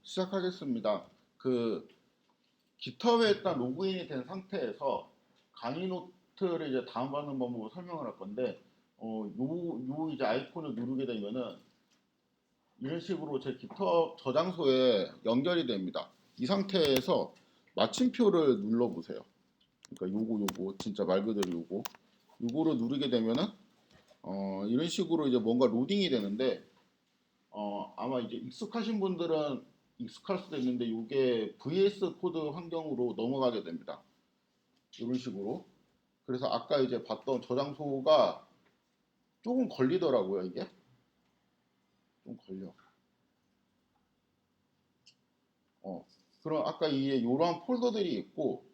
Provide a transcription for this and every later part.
시작하겠습니다. 그 깃허브에 일단 로그인이 된 상태에서 강의 노트를 이제 다운받는 방법을 설명을 할 건데, 요 이제 아이콘을 누르게 되면은 이런 식으로 제 깃허브 저장소에 연결이 됩니다. 이 상태에서 마침표를 눌러보세요. 그러니까 요거 진짜 말 그대로 요거를 누르게 되면은 이런 식으로 이제 뭔가 로딩이 되는데, 아마 이제 익숙하신 분들은 익숙할 수도 있는데 이게 VS 코드 환경으로 넘어가게 됩니다. 이런 식으로. 그래서 아까 이제 봤던 저장소가 조금 걸리더라고요. 이게 좀 걸려. 어. 그럼 아까 이게 이런 폴더들이 있고,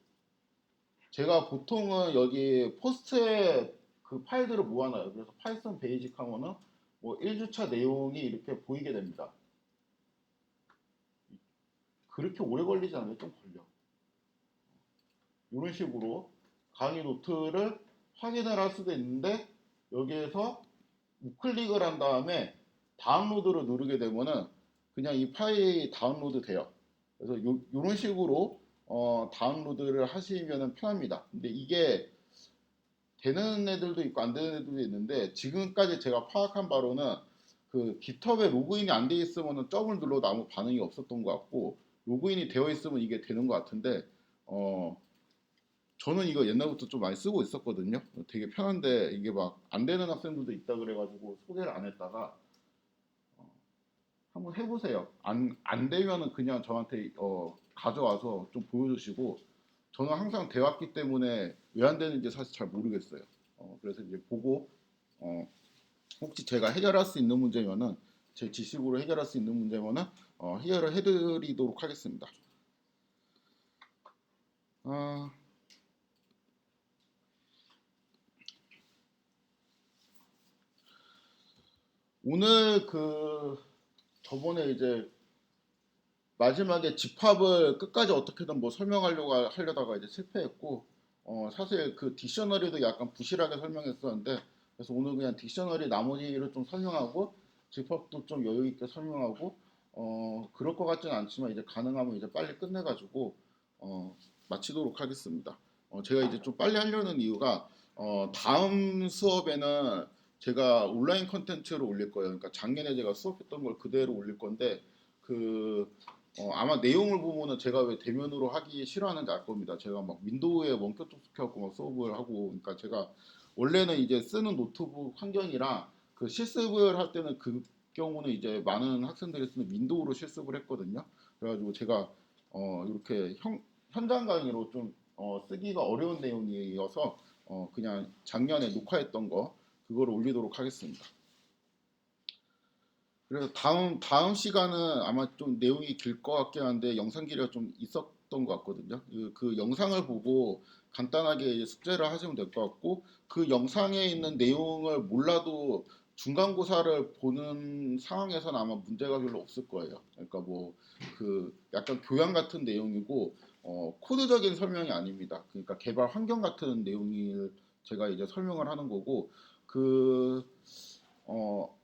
제가 보통은 여기 포스트에 그 파일들을 모아놔요. 그래서 파이썬 베이직 하면은 뭐 1주차 내용이 이렇게 보이게 됩니다. 그렇게 오래 걸리지 않아요. 좀 걸려. 이런 식으로 강의 노트를 확인을 할 수도 있는데, 여기에서 우클릭을 한 다음에 다운로드를 누르게 되면은 그냥 이 파일이 다운로드 돼요. 그래서 이런 식으로 다운로드를 하시면 편합니다. 근데 이게 되는 애들도 있고 안 되는 애들도 있는데, 지금까지 제가 파악한 바로는 그 깃허브에 로그인이 안 돼 있으면 점을 눌러도 아무 반응이 없었던 것 같고, 로그인이 되어 있으면 이게 되는 것 같은데, 어, 저는 이거 옛날부터 좀 많이 쓰고 있었거든요. 되게 편한데 이게 막 안 되는 학생들도 있다 그래가지고 소개를 안 했다가, 한번 해보세요. 안 되면은 그냥 저한테 가져와서 좀 보여주시고, 저는 항상 돼왔기 때문에 왜 안 되는지 사실 잘 모르겠어요. 그래서 이제 보고, 어, 혹시 제가 해결할 수 있는 문제면은, 제 지식으로 해결할 수 있는 문제면은 해결을 해드리도록 하겠습니다. 아, 오늘 저번에 이제 마지막에 집합을 끝까지 어떻게든 뭐 설명하려고 하려다가 이제 실패했고, 사실 그 딕셔너리도 약간 부실하게 설명했었는데, 그래서 오늘 그냥 딕셔너리 나머지를 좀 설명하고 집합도 좀 여유 있게 설명하고, 그럴 것 같지는 않지만 이제 가능하면 이제 빨리 끝내가지고 마치도록 하겠습니다. 제가 이제 좀 빨리 하려는 이유가, 다음 수업에는 제가 온라인 컨텐츠를 올릴 거예요. 그러니까 작년에 제가 수업했던 걸 그대로 올릴 건데, 그 아마 내용을 보면은 제가 왜 대면으로 하기 싫어하는지 알 겁니다. 제가 막 윈도우에 원격 접속해갖고 막 수업을 하고, 그러니까 제가 원래는 이제 쓰는 노트북 환경이랑 그 실습을 할 때는 그 경우는 이제 많은 학생들이 쓰는 윈도우로 실습을 했거든요. 그래가지고 제가 이렇게 현장 강의로 좀 쓰기가 어려운 내용이어서 그냥 작년에 녹화했던 거 그거를 올리도록 하겠습니다. 그래서 다음 시간은 아마 좀 내용이 길 것 같긴 한데 영상 길이가 좀 있었던 것 같거든요. 그 영상을 보고 간단하게 이제 숙제를 하시면 될 것 같고, 그 영상에 있는 내용을 몰라도 중간고사를 보는 상황에서는 아마 문제가 별로 없을 거예요. 그러니까 뭐 그 약간 교양 같은 내용이고, 코드적인 설명이 아닙니다. 그러니까 개발 환경 같은 내용을 제가 이제 설명을 하는 거고, 그 어,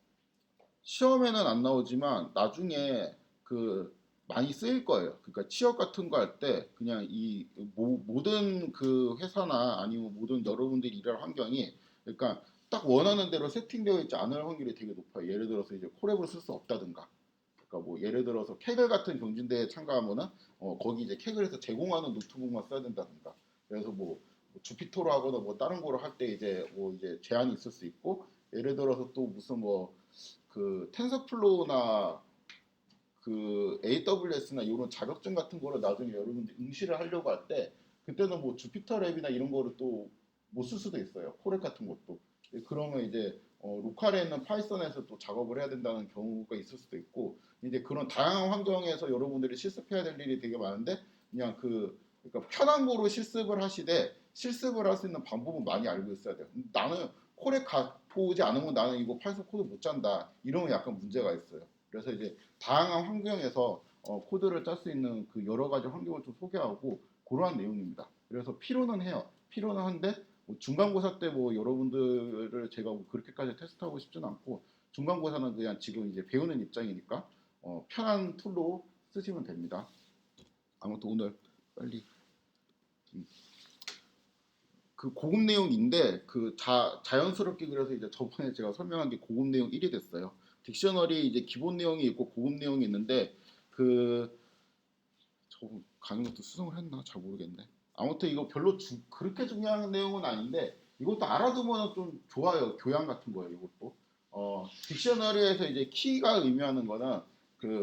시험에는 안 나오지만 나중에 그 많이 쓰일 거예요. 그러니까 취업 같은 거 할 때 그냥 이 모든 그 회사나 아니면 모든 여러분들이 일할 환경이, 그러니까 딱 원하는 대로 세팅되어 있지 않을 확률이 되게 높아요. 예를 들어서 이제 콜앱을 쓸 수 없다든가, 그러니까 뭐 예를 들어서 캐글 같은 경진대회에 참가하면은 거기 이제 캐글에서 제공하는 노트북만 써야 된다든가, 그래서 뭐 주피터로 하거나 뭐 다른 거로 할 때 이제 뭐 이제 제한이 있을 수 있고, 예를 들어서 또 무슨 뭐 그 텐서플로우나 그 AWS나 이런 자격증 같은 거를 나중에 여러분들 응시를 하려고 할 때, 그때는 뭐 주피터 랩이나 이런 거를 또 못 쓸 수도 있어요. 코렉 같은 것도. 그러면 이제 로컬에 있는 파이썬에서 또 작업을 해야 된다는 경우가 있을 수도 있고, 이제 그런 다양한 환경에서 여러분들이 실습해야 될 일이 되게 많은데, 그냥 그러니까 편한 거로 실습을 하시되 실습을 할 수 있는 방법은 많이 알고 있어야 돼요. 나는 코렉 갖고 오지 않으면 나는 이거 파이썬 코드 못 짠다, 이러면 약간 문제가 있어요. 그래서 이제 다양한 환경에서 코드를 짤 수 있는 그 여러 가지 환경을 좀 소개하고 그러한 내용입니다. 그래서 필요는 해요. 필요는 한데 뭐 중간고사 때 뭐 여러분들을 제가 뭐 그렇게까지 테스트하고 싶지는 않고, 중간고사는 그냥 지금 이제 배우는 입장이니까 편한 툴로 쓰시면 됩니다. 아무튼 오늘 빨리 그 고급 내용인데 그 자연스럽게 그래서 이제 저번에 제가 설명한 게 고급 내용 1이 됐어요. 딕셔너리 이제 기본 내용이 있고 고급 내용이 있는데 그 저 가는 것도 수정을 했나 잘 모르겠네. 아무튼 이거 별로 그렇게 중요한 내용은 아닌데 이것도 알아두면 좀 좋아요. 교양 같은 거예요. 이것도. 딕셔너리에서 이제 키가 의미하는 거는 그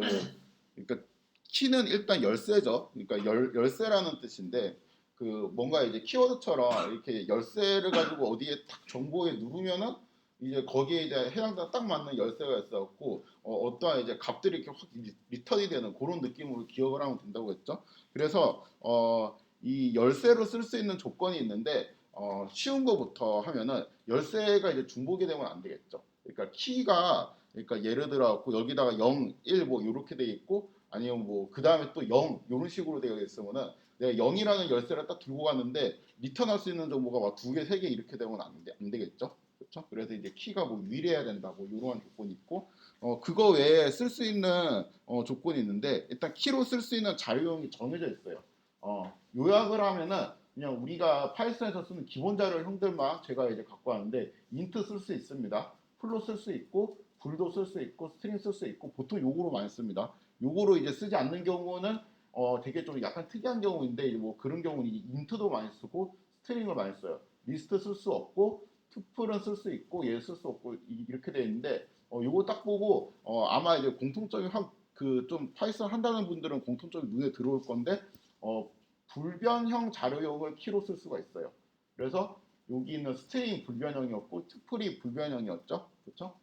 그러니까 키는 일단 열쇠죠. 그러니까 열쇠라는 뜻인데 그 뭔가 이제 키워드처럼 이렇게 열쇠를 가지고 어디에 딱 정보에 누르면은 이제 거기에 이제 해당되는 딱 맞는 열쇠가 있어갖고 어떠한 이제 값들이 이렇게 확 리턴이 되는 그런 느낌으로 기억을 하면 된다고 했죠. 그래서 이 열쇠로 쓸 수 있는 조건이 있는데 쉬운 거부터 하면은 열쇠가 이제 중복이 되면 안 되겠죠. 그러니까 키가 그러니까 예를 들어 갖고 여기다가 0, 1 뭐 이렇게 돼 있고 아니면 뭐 그 다음에 또 0 이런 식으로 되어 있으면은 내가 0이라는 열쇠를 딱 들고 갔는데 리턴할 수 있는 정보가 막 2개, 3개 이렇게 되면 안 되겠죠. 그렇죠? 그래서 이제 키가 뭐 위례해야 된다 뭐 이러한 조건이 있고 그거 외에 쓸 수 있는 조건이 있는데 일단 키로 쓸 수 있는 자료형이 정해져 있어요. 요약을 하면은 그냥 우리가 파이썬에서 쓰는 기본 자료 형들만 제가 이제 갖고 왔는데 인트 쓸 수 있습니다. 풀로 쓸 수 있고 불도 쓸 수 있고 스트링 쓸 수 있고 보통 요거로 많이 씁니다. 요거로 이제 쓰지 않는 경우는 되게 좀 약간 특이한 경우인데 뭐 그런 경우는 인트도 많이 쓰고 스트링을 많이 써요. 리스트 쓸 수 없고 투플은 쓸 수 있고 얘 쓸 수 없고 이렇게 돼 있는데 요거 딱 보고 아마 이제 공통적인 그 좀 파이썬 한다는 분들은 공통적인 눈에 들어올 건데 불변형 자료형을 키로 쓸 수가 있어요. 그래서 여기 있는 스트링 불변형이었고 투플이 불변형이었죠. 그렇죠?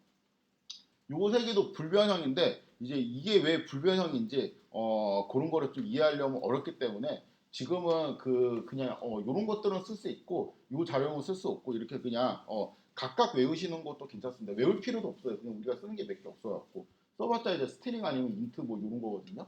요거 세 개도 불변형인데 이제 이게 왜 불변형인지 그런 거를 좀 이해하려면 어렵기 때문에 지금은 그냥 요런 것들은 쓸 수 있고 요 자료는 쓸 수 없고 이렇게 그냥 각각 외우시는 것도 괜찮습니다. 외울 필요도 없어요. 그냥 우리가 쓰는 게 몇 개 없어갖고 써봤자 이제 스트링 아니면 인트 뭐 요런 거거든요.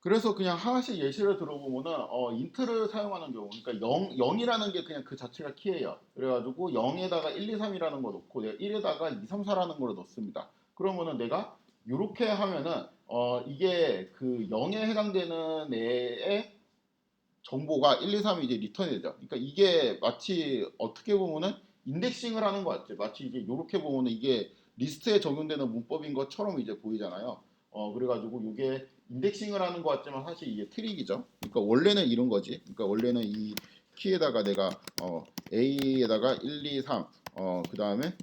그래서 그냥 하나씩 예시를 들어보면은 인트를 사용하는 경우 그러니까 0이라는 게 그냥 그 자체가 키예요. 그래가지고 0에다가 1, 2, 3이라는 거 넣고 내가 1에다가 2, 3, 4라는 걸 넣습니다. 그러면은 내가 이렇게 하면은 이게 그 0에 해당되는 애의 정보가 1, 2, 3이 이제 리턴이 되죠. 그러니까 이게 마치 어떻게 보면은 인덱싱을 하는 것 같죠. 마치 이제 이렇게 보면은 이게 리스트에 적용되는 문법인 것처럼 이제 보이잖아요. 그래가지고 이게 인덱싱을 하는 것 같지만 사실 이게 트릭이죠. 그러니까 원래는 이런 거지. 그러니까 원래는 이 키에다가 내가 A에다가 1, 2, 3, 그 다음에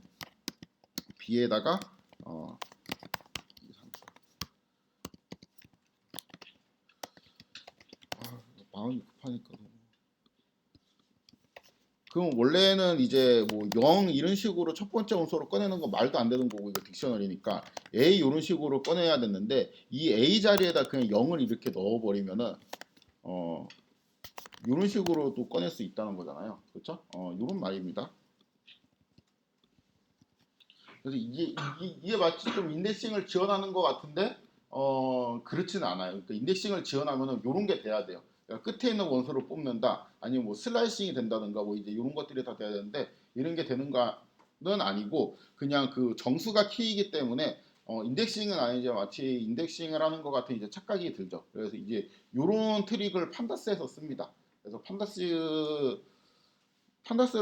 B에다가 어, 마음이 급하니까. 그럼 원래는 이제 뭐 0 이런 식으로 첫 번째 원소로 꺼내는 건 말도 안 되는 거고 이거 딕셔너리니까 A 이런 식으로 꺼내야 됐는데 이 A 자리에다 그냥 0을 이렇게 넣어버리면은 이런 식으로 또 꺼낼 수 있다는 거잖아요. 그렇죠? 이런 말입니다. 그래서 이게 마치 좀 인덱싱을 지원하는 것 같은데 그렇지는 않아요. 그러니까 인덱싱을 지원하면은 이런 게 돼야 돼요. 그러니까 끝에 있는 원소를 뽑는다, 아니면 뭐 슬라이싱이 된다든가 뭐 이제 이런 것들이 다 돼야 되는데 이런 게 되는 거는 아니고 그냥 그 정수가 키이기 때문에 인덱싱은 아니지만 마치 인덱싱을 하는 것 같은 이제 착각이 들죠. 그래서 이제 이런 트릭을 판다스에서 씁니다. 그래서 판다스를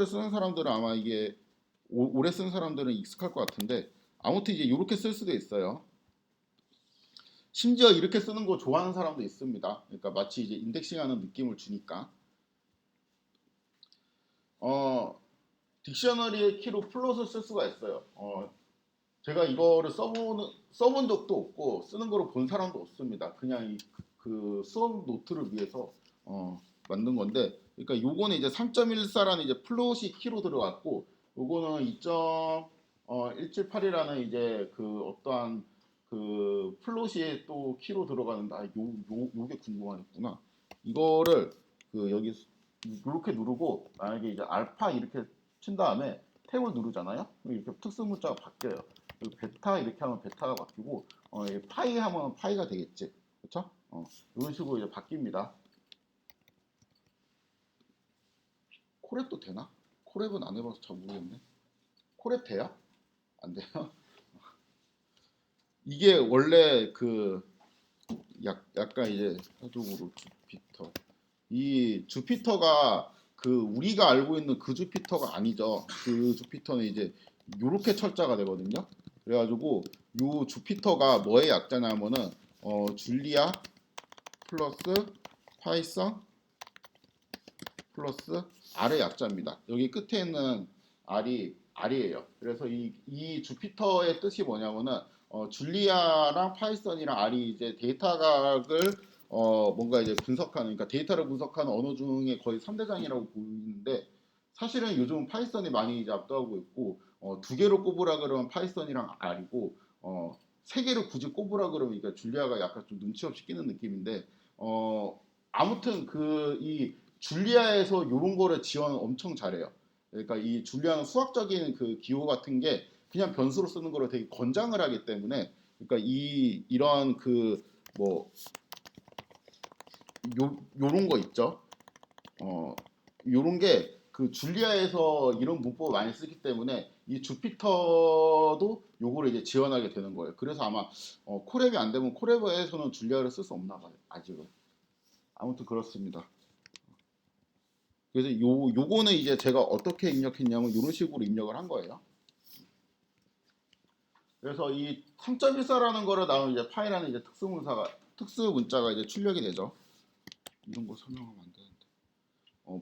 쓰는 사람들은 아마 이게 오래 쓴 사람들은 익숙할 것 같은데 아무튼 이제 이렇게 쓸 수도 있어요. 심지어 이렇게 쓰는 거 좋아하는 사람도 있습니다. 그러니까 마치 이제 인덱싱하는 느낌을 주니까. 어, 딕셔너리의 키로 플롯을 쓸 수가 있어요. 제가 이거를 써본 적도 없고 쓰는 거를 본 사람도 없습니다. 그냥 그 수업 노트를 위해서 만든 건데, 그러니까 요거는 이제 3.14라는 이제 플롯이 키로 들어갔고, 요거는 2.178이라는 이제 그 어떠한 그 플롯이 또 키로 들어가는데, 요게 궁금하겠구나. 이거를 그 여기 이렇게 누르고 만약에 이제 알파 이렇게 친 다음에 탭을 누르잖아요. 이렇게 특수 문자가 바뀌어요. 그리고 베타 이렇게 하면 베타가 바뀌고 파이 하면 파이가 되겠지. 그렇죠? 이런 식으로 이제 바뀝니다. 코랩도 되나? 코랩은 안 해봐서 잘 모르겠네. 코랩 돼요? 안 돼요? 이게 원래 그 약간 이제 사적으로 주피터 이 주피터가 그 우리가 알고 있는 그 주피터가 아니죠. 그 주피터는 이제 요렇게 철자가 되거든요. 그래가지고 요 주피터가 뭐의 약자냐면은 줄리아 플러스 파이썬 플러스 R의 약자입니다. 여기 끝에 있는 R이에요. 그래서 이 주피터의 뜻이 뭐냐면은 줄리아랑 파이썬이랑 R이 이제 데이터각을 뭔가 이제 분석하는, 그러니까 데이터를 분석하는 언어 중에 거의 3대장이라고 보이는데, 사실은 요즘 파이썬이 많이 이제 압도하고 있고, 두 개로 꼽으라 그러면 파이썬이랑 R이고, 세 개를 굳이 꼽으라 그러면 그러니까 줄리아가 약간 좀 눈치 없이 끼는 느낌인데, 아무튼 이 줄리아에서 이런 거를 지원 엄청 잘해요. 그러니까 이 줄리아는 수학적인 그 기호 같은 게 그냥 변수로 쓰는 거를 되게 권장을 하기 때문에, 그러니까 이런 그 뭐 요런 거 있죠. 요런 게 그 줄리아에서 이런 문법을 많이 쓰기 때문에 이 주피터도 요거를 이제 지원하게 되는 거예요. 그래서 아마 콜앱이 안 되면 콜앱에서는 줄리아를 쓸 수 없나 봐요. 아직은. 아무튼 그렇습니다. 그래서 요거는 이제 제가 어떻게 입력했냐면 이런 식으로 입력을 한 거예요. 그래서 이 3.14라는 거를 나오면 이제 파이라는 이제 특수 문자가 이제 출력이 되죠. 이런 거 설명하면 안 되는데.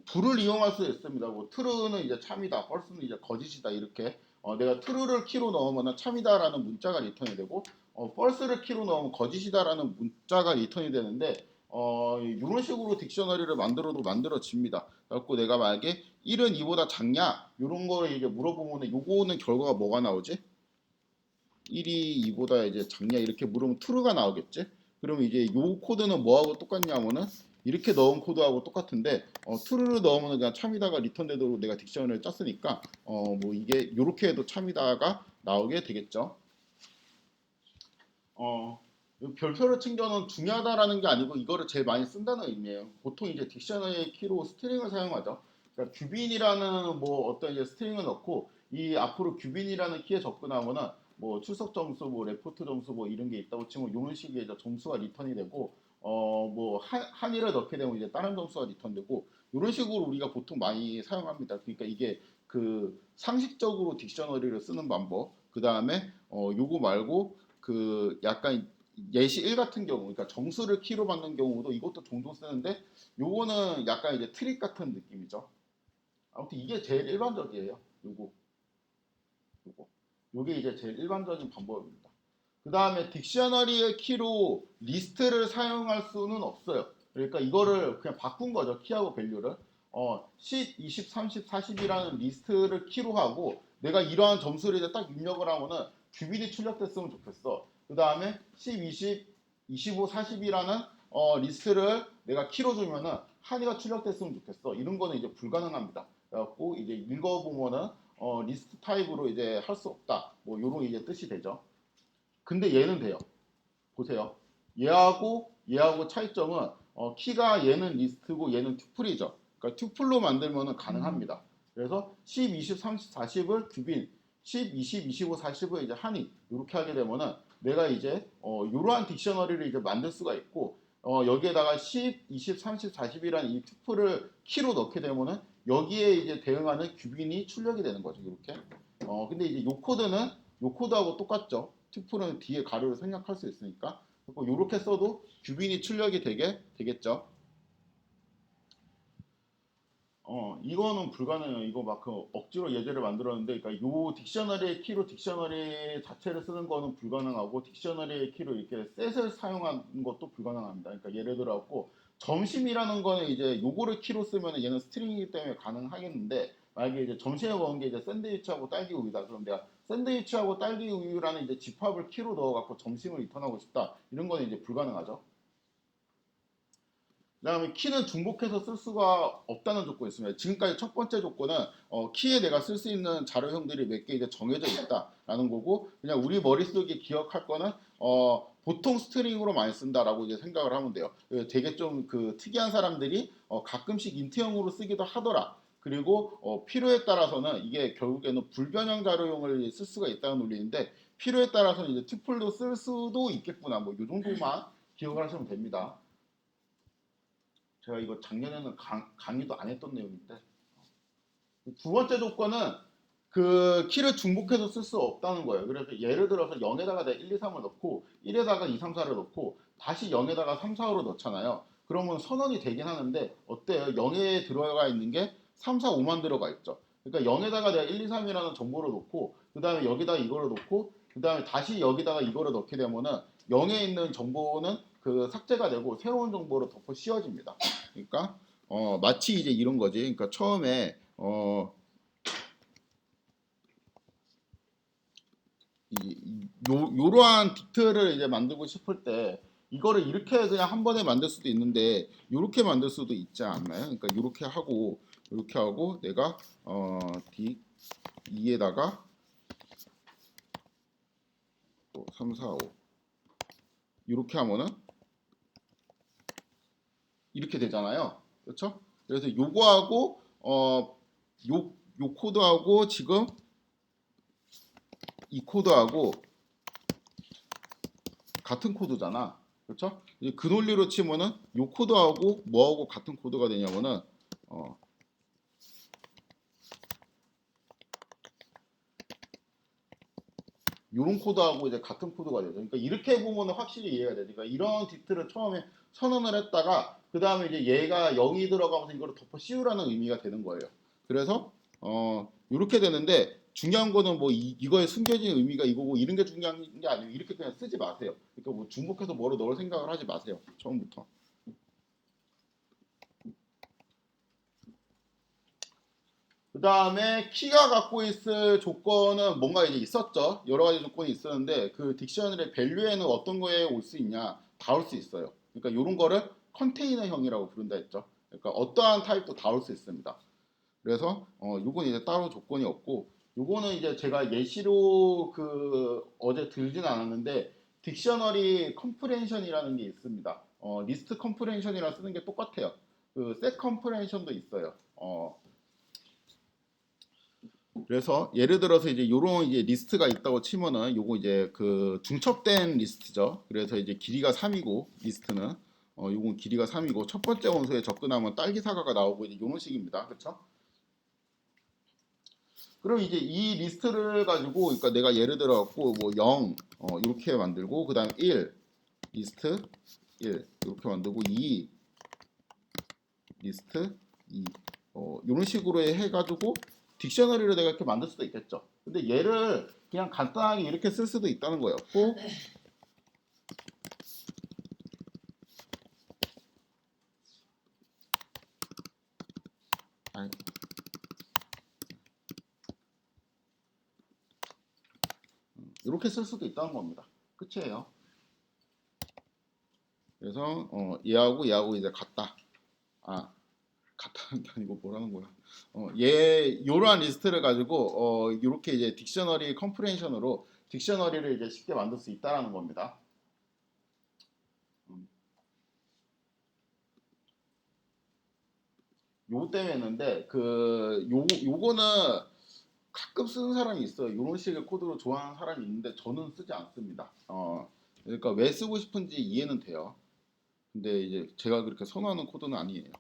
불을 이용할 수 있습니다. 뭐 true는 이제 참이다, false는 이제 거짓이다 이렇게. 내가 true를 키로 넣으면 참이다라는 문자가 리턴이 되고, false를 키로 넣으면 거짓이다라는 문자가 리턴이 되는데, 이런 식으로 딕셔너리를 만들어집니다. 그래갖고 내가 만약에 1은 2보다 작냐 이런 거를 이제 물어보면 요거는 결과가 뭐가 나오지? 1이 2보다 이제 작냐 이렇게 물으면 true가 나오겠지? 그러면 이제 요 코드는 뭐하고 똑같냐면은 이렇게 넣은 코드하고 똑같은데 true를 넣으면 그냥 참이다가 리턴되도록 내가 딕션을 짰으니까 뭐 이게 요렇게 해도 참이다가 나오게 되겠죠. 별표를 친 거는 중요하다라는 게 아니고 이거를 제일 많이 쓴다는 의미예요. 보통 이제 딕셔너리 키로 스트링을 사용하죠. 그러니까 규빈이라는 뭐 어떤 이제 스트링을 넣고 이 앞으로 규빈이라는 키에 접근하거나 뭐 출석 점수, 뭐 레포트 점수 뭐 이런 게 있다고 치면 이런 식의 이제 점수가 리턴이 되고 뭐 한일을 넣게 되면 이제 다른 점수가 리턴되고 이런 식으로 우리가 보통 많이 사용합니다. 그러니까 이게 그 상식적으로 딕셔너리를 쓰는 방법. 그 다음에 요거 말고 그 약간 예시 1 같은 경우, 그러니까 정수를 키로 받는 경우도 이것도 종종 쓰는데 요거는 약간 이제 트릭 같은 느낌이죠. 아무튼 이게 제일 일반적이에요. 요거. 요게 이제 제일 일반적인 방법입니다. 그 다음에 딕셔너리의 키로 리스트를 사용할 수는 없어요. 그러니까 이거를 그냥 바꾼 거죠. 키하고 밸류를. 10, 20, 30, 40이라는 리스트를 키로 하고 내가 이러한 점수를 이제 딱 입력을 하면은 규빈이 출력됐으면 좋겠어. 그 다음에 10, 20, 25, 40이라는 리스트를 내가 키로 주면은 한이가 출력됐으면 좋겠어. 이런 거는 이제 불가능합니다. 그래갖고 이제 읽어보면은 리스트 타입으로 이제 할 수 없다. 뭐 요런 이제 뜻이 되죠. 근데 얘는 돼요. 보세요. 얘하고 차이점은 키가 얘는 리스트고 얘는 튜플이죠. 그러니까 튜플로 만들면 가능합니다. 그래서 10, 20, 30, 40을 규빈, 10, 20, 25, 40을 이제 한이 이렇게 하게 되면은 내가 이제 이러한 딕셔너리를 이제 만들 수가 있고 여기에다가 10, 20, 30, 40이라는 이 튜플을 키로 넣게 되면은 여기에 이제 대응하는 규빈이 출력이 되는 거죠. 이렇게. 근데 이제 요 코드하고 똑같죠. 튜플은 뒤에 가로를 생략할 수 있으니까 이렇게 써도 규빈이 출력이 되겠죠. 이거는 불가능해요. 이거 막 그 억지로 예제를 만들었는데, 그러니까 요 딕셔너리의 키로 딕셔너리 자체를 쓰는 거는 불가능하고, 딕셔너리의 키로 이렇게 셋을 사용하는 것도 불가능합니다. 그러니까 예를 들어 갖고 점심이라는 거는 이제 요거를 키로 쓰면 얘는 스트링이기 때문에 가능하겠는데, 만약에 이제 점심에 먹은 게 이제 샌드위치하고 딸기 우유다. 그럼 내가 샌드위치하고 딸기 우유라는 이제 집합을 키로 넣어 갖고 점심을 리턴하고 싶다. 이런 거는 이제 불가능하죠. 그다음에 키는 중복해서 쓸 수가 없다는 조건이 있습니다. 지금까지 첫 번째 조건은 키에 내가 쓸 수 있는 자료형들이 몇 개 이제 정해져 있다라는 거고, 그냥 우리 머릿속에 기억할 거는 보통 스트링으로 많이 쓴다라고 이제 생각을 하면 돼요. 되게 좀 그 특이한 사람들이 가끔씩 인트형으로 쓰기도 하더라. 그리고 필요에 따라서는 이게 결국에는 불변형 자료형을 쓸 수가 있다는 논리인데, 필요에 따라서는 이제 튜플도 쓸 수도 있겠구나. 뭐 이 정도만 기억을 하시면 됩니다. 제가 이거 작년에는 강의도 안 했던 내용인데 두 번째 조건은 그 키를 중복해서 쓸 수 없다는 거예요. 그래서 예를 들어서 0에다가 내가 1, 2, 3을 넣고 1에다가 2, 3, 4를 넣고 다시 0에다가 3, 4, 5를 넣잖아요. 그러면 선언이 되긴 하는데 어때요? 0에 들어가 있는 게 3, 4, 5만 들어가 있죠. 그러니까 0에다가 내가 1, 2, 3이라는 정보를 넣고 그 다음에 여기다 이거를 넣고 그 다음에 다시 여기다가 이거를 넣게 되면은 0에 있는 정보는 그 삭제가 되고 새로운 정보로 덮어 씌워집니다. 그러니까 마치 이제 이런 거지. 그러니까 처음에 요러한 딕트를 이제 만들고 싶을 때 이거를 이렇게 그냥 한 번에 만들 수도 있는데 이렇게 만들 수도 있지 않나요? 그러니까 이렇게 하고 내가 딕 2에다가 또 3, 4, 5 이렇게 하면은 이렇게 되잖아요. 그렇죠? 그래서 요거하고 요 코드하고 지금 이 코드하고 같은 코드잖아. 그렇죠? 이제 그 논리로 치면은 요 코드하고 뭐하고 같은 코드가 되냐면은 요런 코드하고 이제 같은 코드가 되죠. 그러니까 이렇게 보면은 확실히 이해가 되죠. 그러니까 이런 딕트를 처음에 선언을 했다가 그 다음에 이제 얘가 0이 들어가면서 이거를 덮어 씌우라는 의미가 되는 거예요. 그래서 이렇게 되는데 중요한 거는 뭐 이거에 숨겨진 의미가 이거고 이런 게 중요한 게 아니고 이렇게 그냥 쓰지 마세요. 그러니까 뭐 중복해서 뭐로 넣을 생각을 하지 마세요. 처음부터. 그 다음에 키가 갖고 있을 조건은 뭔가 이제 있었죠. 여러 가지 조건이 있었는데 그 딕셔너리의 밸류에는 어떤 거에 올 수 있냐? 다 올 수 있어요. 그러니까 이런 거를 컨테이너형이라고 부른다 했죠. 그러니까 어떠한 타입도 다 올 수 있습니다. 그래서 요건 이제 따로 조건이 없고 요거는 이제 제가 예시로 그 어제 들진 않았는데 딕셔너리 컴프레hension이라는 게 있습니다. 리스트 컴프레hension이랑 쓰는 게 똑같아요. 그 셋 컴프레hension도 있어요. 그래서 예를 들어서 이제 요런 이제 리스트가 있다고 치면은 요거 이제 그 중첩된 리스트죠. 그래서 이제 길이가 3이고 리스트는 요건 길이가 3이고 첫 번째 원소에 접근하면 딸기 사과가 나오고 이제 요런 식입니다. 그렇죠? 그럼 이제 이 리스트를 가지고 그러니까 내가 예를 들어 갖고 뭐 0, 이렇게 만들고 그다음에 1 리스트 1 이렇게 만들고 2 리스트 2 이런 식으로 해가지고 딕셔너리를 내가 이렇게 만들 수도 있겠죠. 근데 얘를 그냥 간단하게 이렇게 쓸 수도 있다는 거였고 이렇게 쓸 수도 있다는 겁니다. 끝이에요. 그래서 얘하고 이제 같다. 아 같다는 게 아니고 뭐라는 거야. 얘 요러한 리스트를 가지고 이렇게 이제 딕셔너리 컴프레hension으로 딕셔너리를 이제 쉽게 만들 수 있다라는 겁니다. 요거 때문에 했는데 요거는 가끔 쓰는 사람이 있어요. 이런 식의 코드로 좋아하는 사람이 있는데 저는 쓰지 않습니다. 그러니까 왜 쓰고 싶은지 이해는 돼요. 근데 이제 제가 그렇게 선호하는 코드는 아니에요.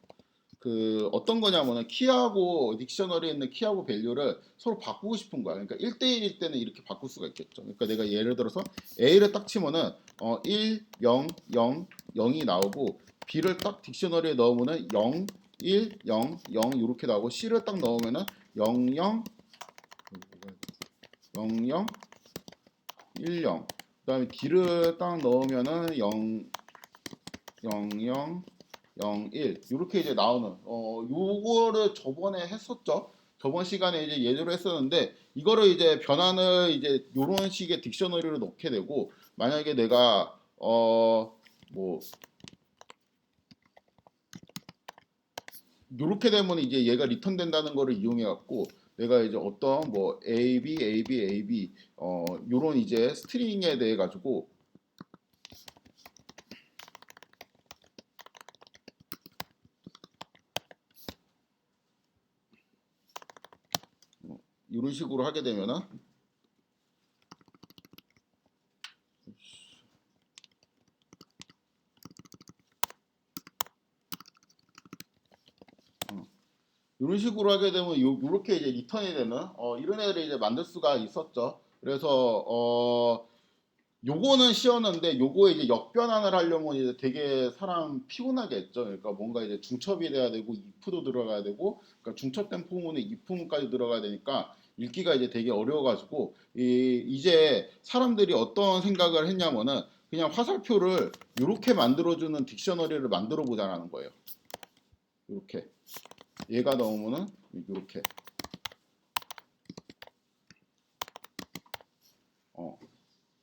그 어떤 거냐면은 키하고 딕셔너리에 있는 키하고 밸류를 서로 바꾸고 싶은 거야. 그러니까 1대1일 때는 이렇게 바꿀 수가 있겠죠. 그러니까 내가 예를 들어서 A를 딱 치면은 1, 0, 0, 0이 나오고 B를 딱 딕셔너리에 넣으면은 0, 1, 0, 0 이렇게 나오고 C를 딱 넣으면은 0, 0, 0, 0, 1, 0. 그다음에 D를 딱 넣으면은 0, 0, 0, 0, 1 이렇게 이제 나오는 요거를 저번에 했었죠. 저번 시간에 이제 예제로 했었는데 이거를 이제 변환을 이제 요런 식의 딕셔너리로 넣게 되고 만약에 내가 뭐 요렇게 되면 이제 얘가 리턴 된다는 거를 이용해 갖고 내가 이제 어떤 뭐 A, B, A, B, A, B 요런 이제 스트링에 대해 가지고 이런 식으로 하게 되면은 이런 식으로 하게 되면 요렇게 이제 리턴이 되는 이런 애들을 이제 만들 수가 있었죠. 그래서 요거는 쉬웠는데 요거에 이제 역변환을 하려면 이제 되게 사람 피곤하게 했죠. 그러니까 뭔가 이제 중첩이 돼야 되고 if도 들어가야 되고, 그러니까 중첩된 포문에 if문까지 들어가야 되니까 읽기가 이제 되게 어려워가지고 이제 사람들이 어떤 생각을 했냐면은 그냥 화살표를 이렇게 만들어주는 딕셔너리를 만들어 보자라는 거예요. 이렇게 얘가 나오면은 이렇게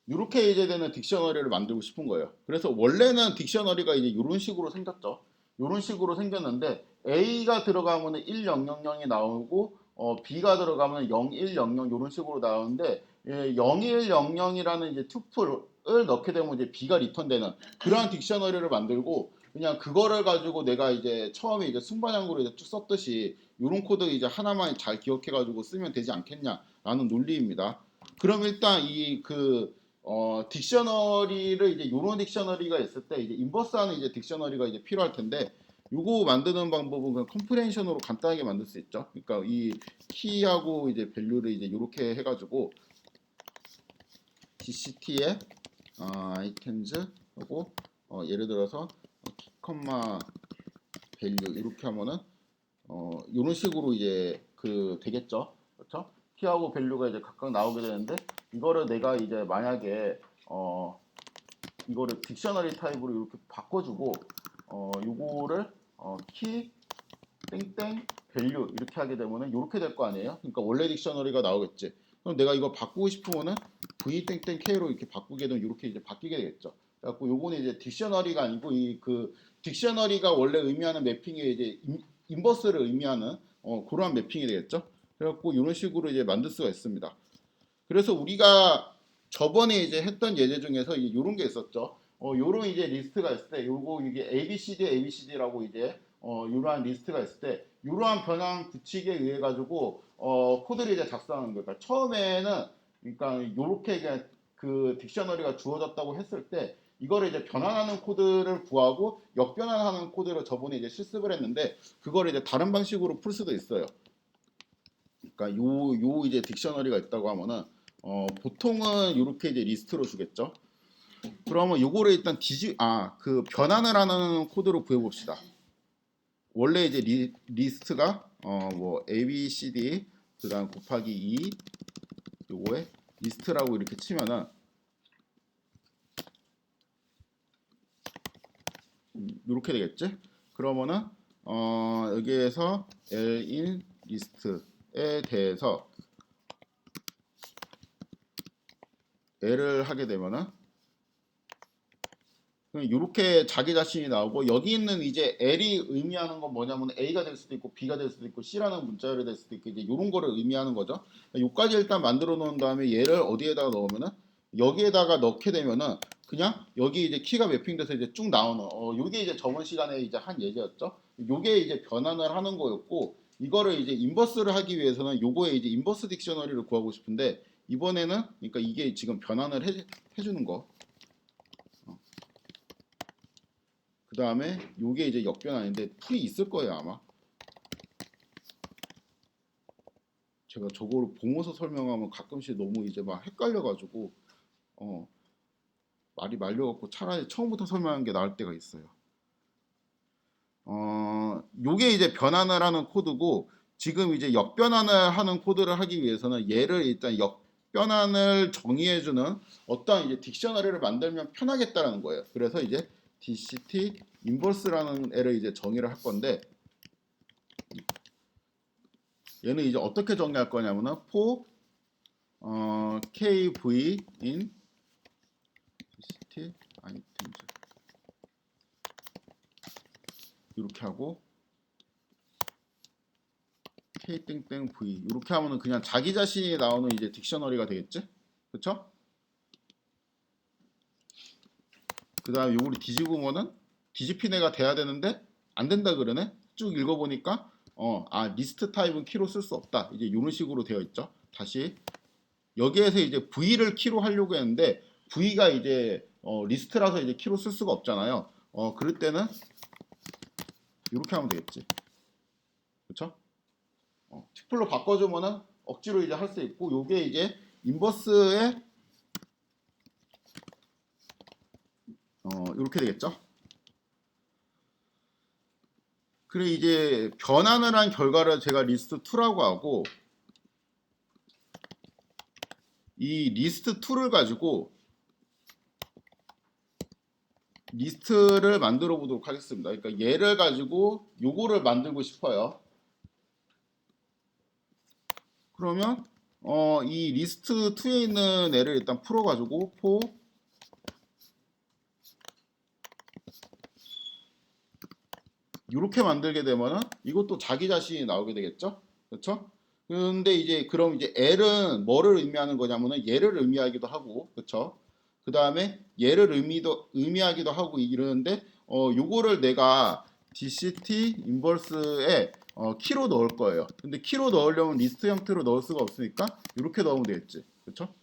이렇게 이제 되는 딕셔너리를 만들고 싶은 거예요. 그래서 원래는 딕셔너리가 이제 이런 식으로 생겼죠. 이런 식으로 생겼는데 A가 들어가면 1000이 나오고 B가 들어가면 0100 이런 식으로 나오는데 0100이라는 이제 투플을 넣게 되면 이제 B가 리턴되는 그러한 딕셔너리를 만들고 그냥 그거를 가지고 내가 이제 처음에 이제 순반향구로 이제 쭉 썼듯이 이런 코드 이제 하나만 잘 기억해가지고 쓰면 되지 않겠냐라는 논리입니다. 그럼 일단 딕셔너리를 이제 요런 딕셔너리가 있을 때 이제 인버스하는 이제 딕셔너리가 이제 필요할 텐데 요거 만드는 방법은 그냥 컴프레hen션으로 간단하게 만들 수 있죠. 그러니까 이 키하고 이제 밸류를 이제 요렇게 해가지고 DCT에 아이템즈 하고 예를 들어서 키 컴마 밸류 이렇게 하면은 이런 식으로 이제 되겠죠. 그렇죠? 키하고 밸류가 이제 각각 나오게 되는데 이거를 내가 이제 만약에 이거를 딕셔너리 타입으로 이렇게 바꿔주고 요거를 키 땡땡 밸류 이렇게 하게 되면은 이렇게 될 거 아니에요? 그러니까 원래 딕셔너리가 나오겠지. 그럼 내가 이거 바꾸고 싶으면은 v 땡땡 k로 이렇게 바꾸게 되면 이렇게 이제 바뀌게 되겠죠. 그래갖고 요거는 이제 딕셔너리가 아니고 딕셔너리가 원래 의미하는 매핑이 이제 인버스를 의미하는 그러한 매핑이 되겠죠. 그래갖고 이런 식으로 이제 만들 수가 있습니다. 그래서 우리가 저번에 이제 했던 예제 중에서 이런 게 있었죠. 요런 이제 리스트가 있을 때 요거 이게 ABCD라고 이제 이러한 리스트가 있을 때 이러한 변환 규칙에 의해 가지고 코드를 이제 작성하는 거예요. 그러니까 처음에는 그러니까 요렇게 그 딕셔너리가 주어졌다고 했을 때 이거를 이제 변환하는 코드를 구하고 역변환하는 코드를 저번에 이제 실습을 했는데 그걸 이제 다른 방식으로 풀 수도 있어요. 그러니까 요 이제 딕셔너리가 있다고 하면은 보통은 이렇게 이제 리스트로 주겠죠. 그러면 요거를 일단 그 변환을 하는 코드로 구해 봅시다. 원래 이제 리스트가 뭐 A, B, C, D 그다음 곱하기 2 요거에 리스트라고 이렇게 치면은 이렇게 되겠지? 그러면은 여기에서 L1 리스트에 대해서 L을 하게 되면은 이렇게 자기 자신이 나오고 여기 있는 이제 L이 의미하는 건 뭐냐면 A가 될 수도 있고 B가 될 수도 있고 C라는 문자열이 될 수도 있고 이제 이런 거를 의미하는 거죠. 요까지 일단 만들어 놓은 다음에 얘를 어디에다가 넣으면은 여기에다가 넣게 되면은 그냥 여기 이제 키가 매핑돼서 이제 쭉 나오는 요게 이제 저번 시간에 이제 한 예제였죠. 요게 이제 변환을 하는 거였고 이거를 이제 인버스를 하기 위해서는 요거에 이제 인버스 딕셔너리를 구하고 싶은데 이번에는 그러니까 이게 지금 변환을 해주는 거. 그 다음에 요게 이제 역변환인데 풀이 있을 거예요 아마. 제가 저거를 보면서 설명하면 가끔씩 너무 이제 막 헷갈려가지고 말이 말려갖고 차라리 처음부터 설명하는 게 나을 때가 있어요. 요게 이제 변환을 하는 코드고 지금 이제 역변환을 하는 코드를 하기 위해서는 얘를 일단 역변환을 정의해주는 어떤 이제 딕셔너리를 만들면 편하겠다라는 거예요. 그래서 이제 DCT 인버스라는 애를 이제 정의를 할 건데 얘는 이제 어떻게 정리할 거냐면은 for kv in DCT items 이렇게 하고 k 땡땡 v 이렇게 하면은 그냥 자기 자신이 나오는 이제 딕셔너리가 되겠지, 그렇죠? 그 다음에 요거를 뒤집으면은 뒤집힌 애가 돼야 되는데 안 된다 그러네. 쭉 읽어보니까 리스트 타입은 키로 쓸 수 없다. 이제 이런 식으로 되어 있죠. 다시 여기에서 이제 V를 키로 하려고 했는데 V가 이제 리스트라서 이제 키로 쓸 수가 없잖아요. 그럴 때는 이렇게 하면 되겠지. 그렇죠? 튜플로 바꿔주면은 억지로 이제 할 수 있고, 요게 이제 인버스의 이렇게 되겠죠. 그래 이제 변환을 한 결과를 제가 리스트 2라고 하고, 이 리스트 2를 가지고 리스트를 만들어 보도록 하겠습니다. 그러니까 얘를 가지고 요거를 만들고 싶어요. 그러면 이 리스트 2에 있는 애를 일단 풀어 가지고 for 이렇게 만들게 되면은 이것도 자기 자신이 나오게 되겠죠. 그렇죠? 근데 이제 그럼 이제 L은 뭐를 의미하는 거냐면은 얘를 의미하기도 하고, 그렇죠? 그 다음에 얘를 의미하기도 하고 이러는데, 요거를 내가 DCT 인버스에 키로 넣을 거예요. 근데 키로 넣으려면 리스트 형태로 넣을 수가 없으니까 이렇게 넣으면 되겠지, 그렇죠?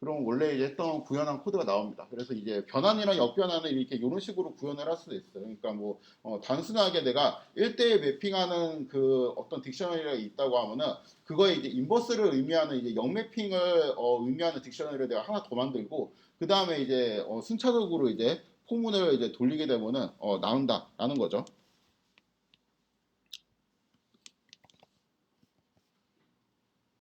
그럼 원래 이제 했던 구현한 코드가 나옵니다. 그래서 이제 변환이랑 역변환을 이렇게 이런 식으로 구현을 할 수도 있어요. 그러니까 뭐 단순하게 내가 1대1 매핑하는 그 어떤 딕셔너리가 있다고 하면은 그거에 이제 인버스를 의미하는 이제 역매핑을 의미하는 딕셔너리를 내가 하나 더 만들고, 그 다음에 이제 순차적으로 이제 포문을 이제 돌리게 되면은 나온다라는 거죠.